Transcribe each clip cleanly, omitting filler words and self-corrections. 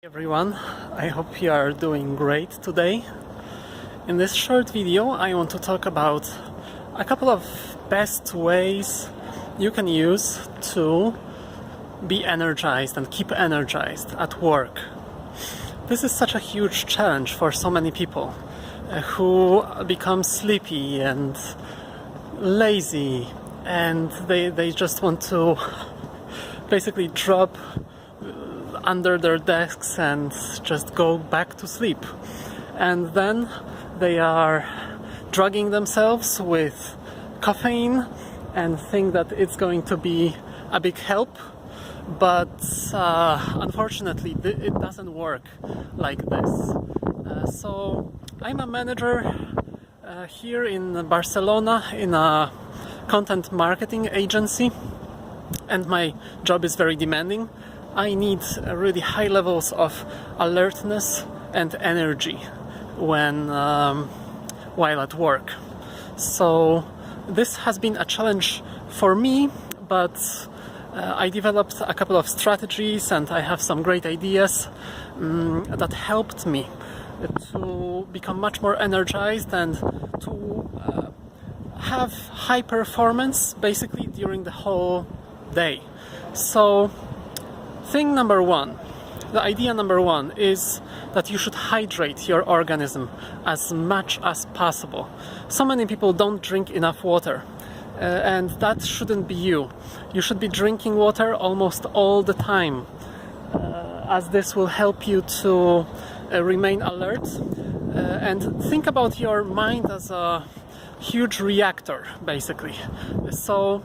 Everyone, I hope you are doing great today. In this short video I want to talk about a couple of best ways you can use to be energized and keep energized at work. This is such a huge challenge for so many people who become sleepy and lazy, and they just want to basically drop under their desks and just go back to sleep. And then they are drugging themselves with caffeine and think that it's going to be a big help, but unfortunately it doesn't work like this. So I'm a manager here in Barcelona in a content marketing agency, and my job is very demanding. I need really high levels of alertness and energy when while at work. So this has been a challenge for me, but I developed a couple of strategies and I have some great ideas that helped me to become much more energized and to have high performance basically during the whole day. So the idea number one is that you should hydrate your organism as much as possible. So many people don't drink enough water, and that shouldn't be you. You should be drinking water almost all the time, as this will help you to remain alert. And think about your mind as a huge reactor, basically. So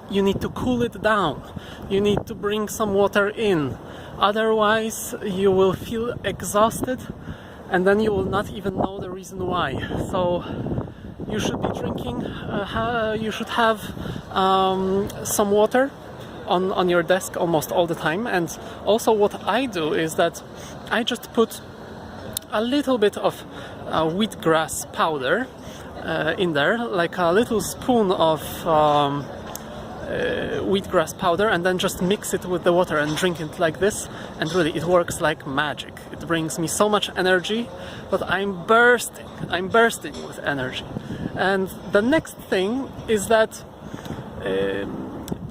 you need to cool it down. You need to bring some water in. Otherwise, you will feel exhausted and then you will not even know the reason why. So you should be drinking, you should have some water on your desk almost all the time. And also what I do is that I just put a little bit of wheatgrass powder in there, like a little spoon of wheatgrass powder, and then just mix it with the water and drink it like this, and really it works like magic. It brings me so much energy that I'm bursting with energy. And the next thing is that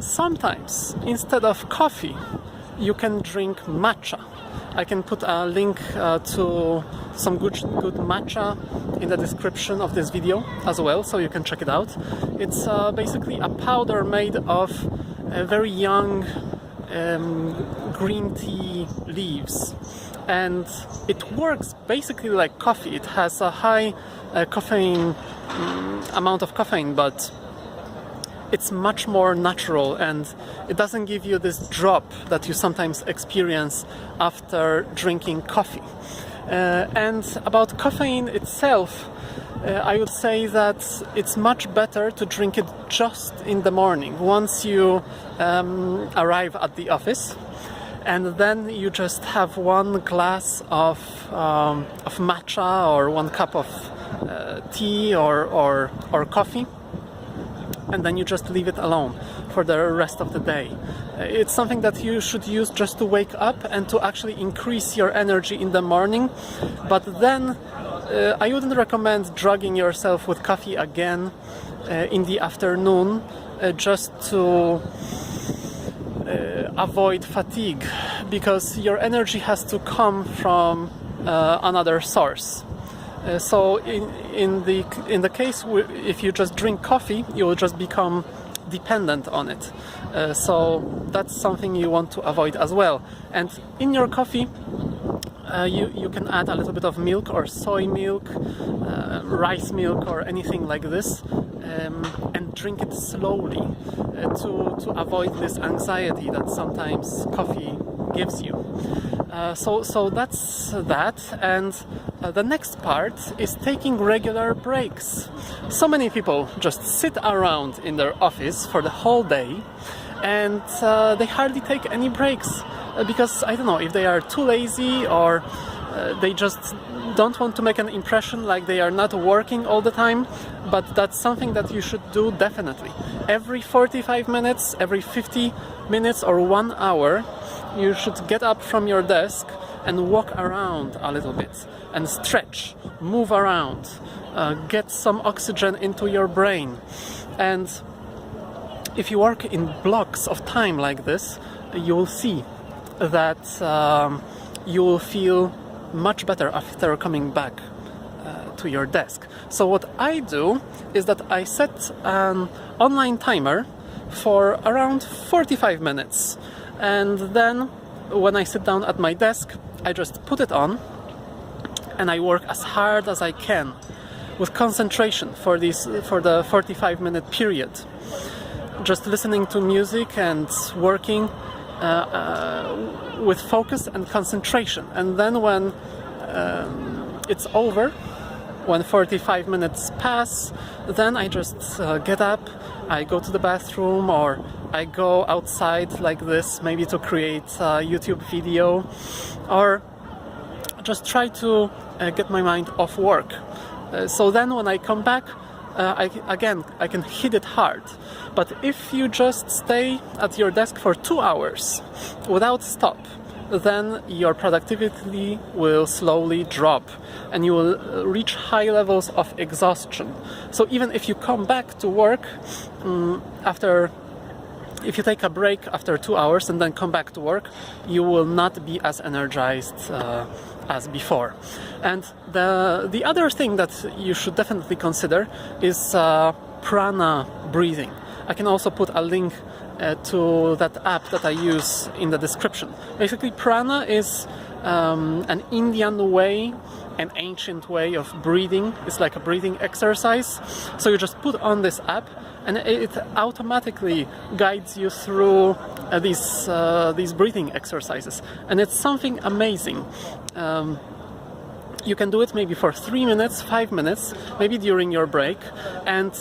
sometimes instead of coffee you can drink matcha. I can put a link to some good matcha in the description of this video as well, so you can check it out. It's basically a powder made of very young green tea leaves, and it works basically like coffee. It has a high caffeine amount of caffeine, but it's much more natural and it doesn't give you this drop that you sometimes experience after drinking coffee. And about caffeine itself, I would say that it's much better to drink it just in the morning, once you arrive at the office, and then you just have one glass of matcha or one cup of tea or coffee, and then you just leave it alone for the rest of the day. It's something that you should use just to wake up and to actually increase your energy in the morning. But then I wouldn't recommend drugging yourself with coffee again in the afternoon just to avoid fatigue, because your energy has to come from another source. So in the case if you just drink coffee, you will just become dependent on it. So that's something you want to avoid as well. And in your coffee, you can add a little bit of milk or soy milk, rice milk or anything like this, and drink it slowly to avoid this anxiety that sometimes coffee gives you. So that's that. And the next part is taking regular breaks. So many people just sit around in their office for the whole day and they hardly take any breaks because, I don't know, if they are too lazy or they just don't want to make an impression like they are not working all the time. But that's something that you should do definitely. Every 45 minutes, every 50 minutes or 1 hour, you should get up from your desk and walk around a little bit and stretch, move around, get some oxygen into your brain. And if you work in blocks of time like this, you will see that you will feel much better after coming back to your desk. So what I do is that I set an online timer for around 45 minutes, and then when I sit down at my desk, I just put it on and I work as hard as I can with concentration for the 45-minute period, just listening to music and working with focus and concentration. And then when it's over, when 45 minutes pass, then I just get up, I go to the bathroom, or I go outside like this, maybe to create a YouTube video, or just try to get my mind off work. So then when I come back, I can hit it hard. But if you just stay at your desk for 2 hours without stop, then your productivity will slowly drop and you will reach high levels of exhaustion. So even if you come back to work if you take a break after 2 hours and then come back to work, you will not be as energized as before. And the other thing that you should definitely consider is prana breathing. I can also put a link to that app that I use in the description. Basically, prana is an Indian way, an ancient way of breathing. It's like a breathing exercise. So you just put on this app and it automatically guides you through these breathing exercises. And it's something amazing. You can do it maybe for 3 minutes, 5 minutes, maybe during your break, and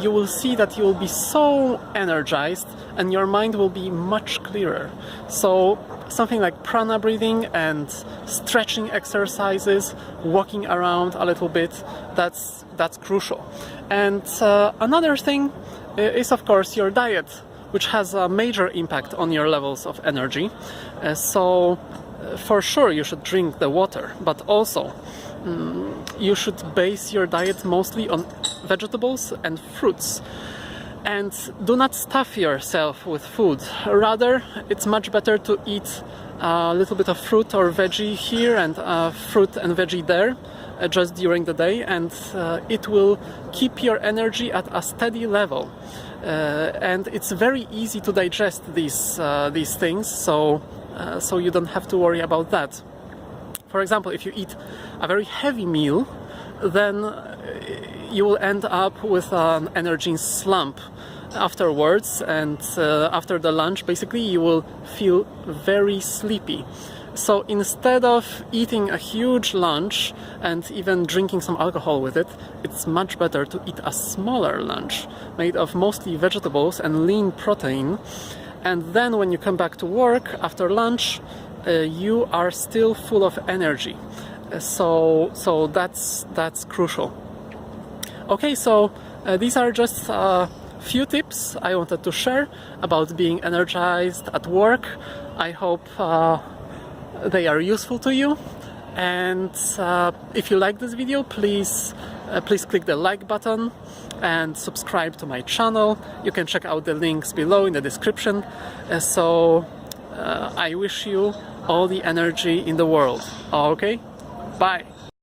you will see that you will be so energized and your mind will be much clearer. So something like prana breathing and stretching exercises, walking around a little bit, that's crucial. And another thing is, of course, your diet, which has a major impact on your levels of energy. So for sure you should drink the water, but also you should base your diet mostly on vegetables and fruits. And do not stuff yourself with food. Rather, it's much better to eat a little bit of fruit or veggie here and fruit and veggie there just during the day, and it will keep your energy at a steady level. And it's very easy to digest these things, so you don't have to worry about that. For example, if you eat a very heavy meal, then you will end up with an energy slump afterwards, and after the lunch, basically, you will feel very sleepy. So instead of eating a huge lunch and even drinking some alcohol with it, it's much better to eat a smaller lunch made of mostly vegetables and lean protein. And then when you come back to work after lunch, you are still full of energy. So that's crucial. Okay, so these are just a few tips I wanted to share about being energized at work. I hope they are useful to you. And if you like this video, please click the like button and subscribe to my channel. You can check out the links below in the description. So I wish you all the energy in the world. Okay? Bye!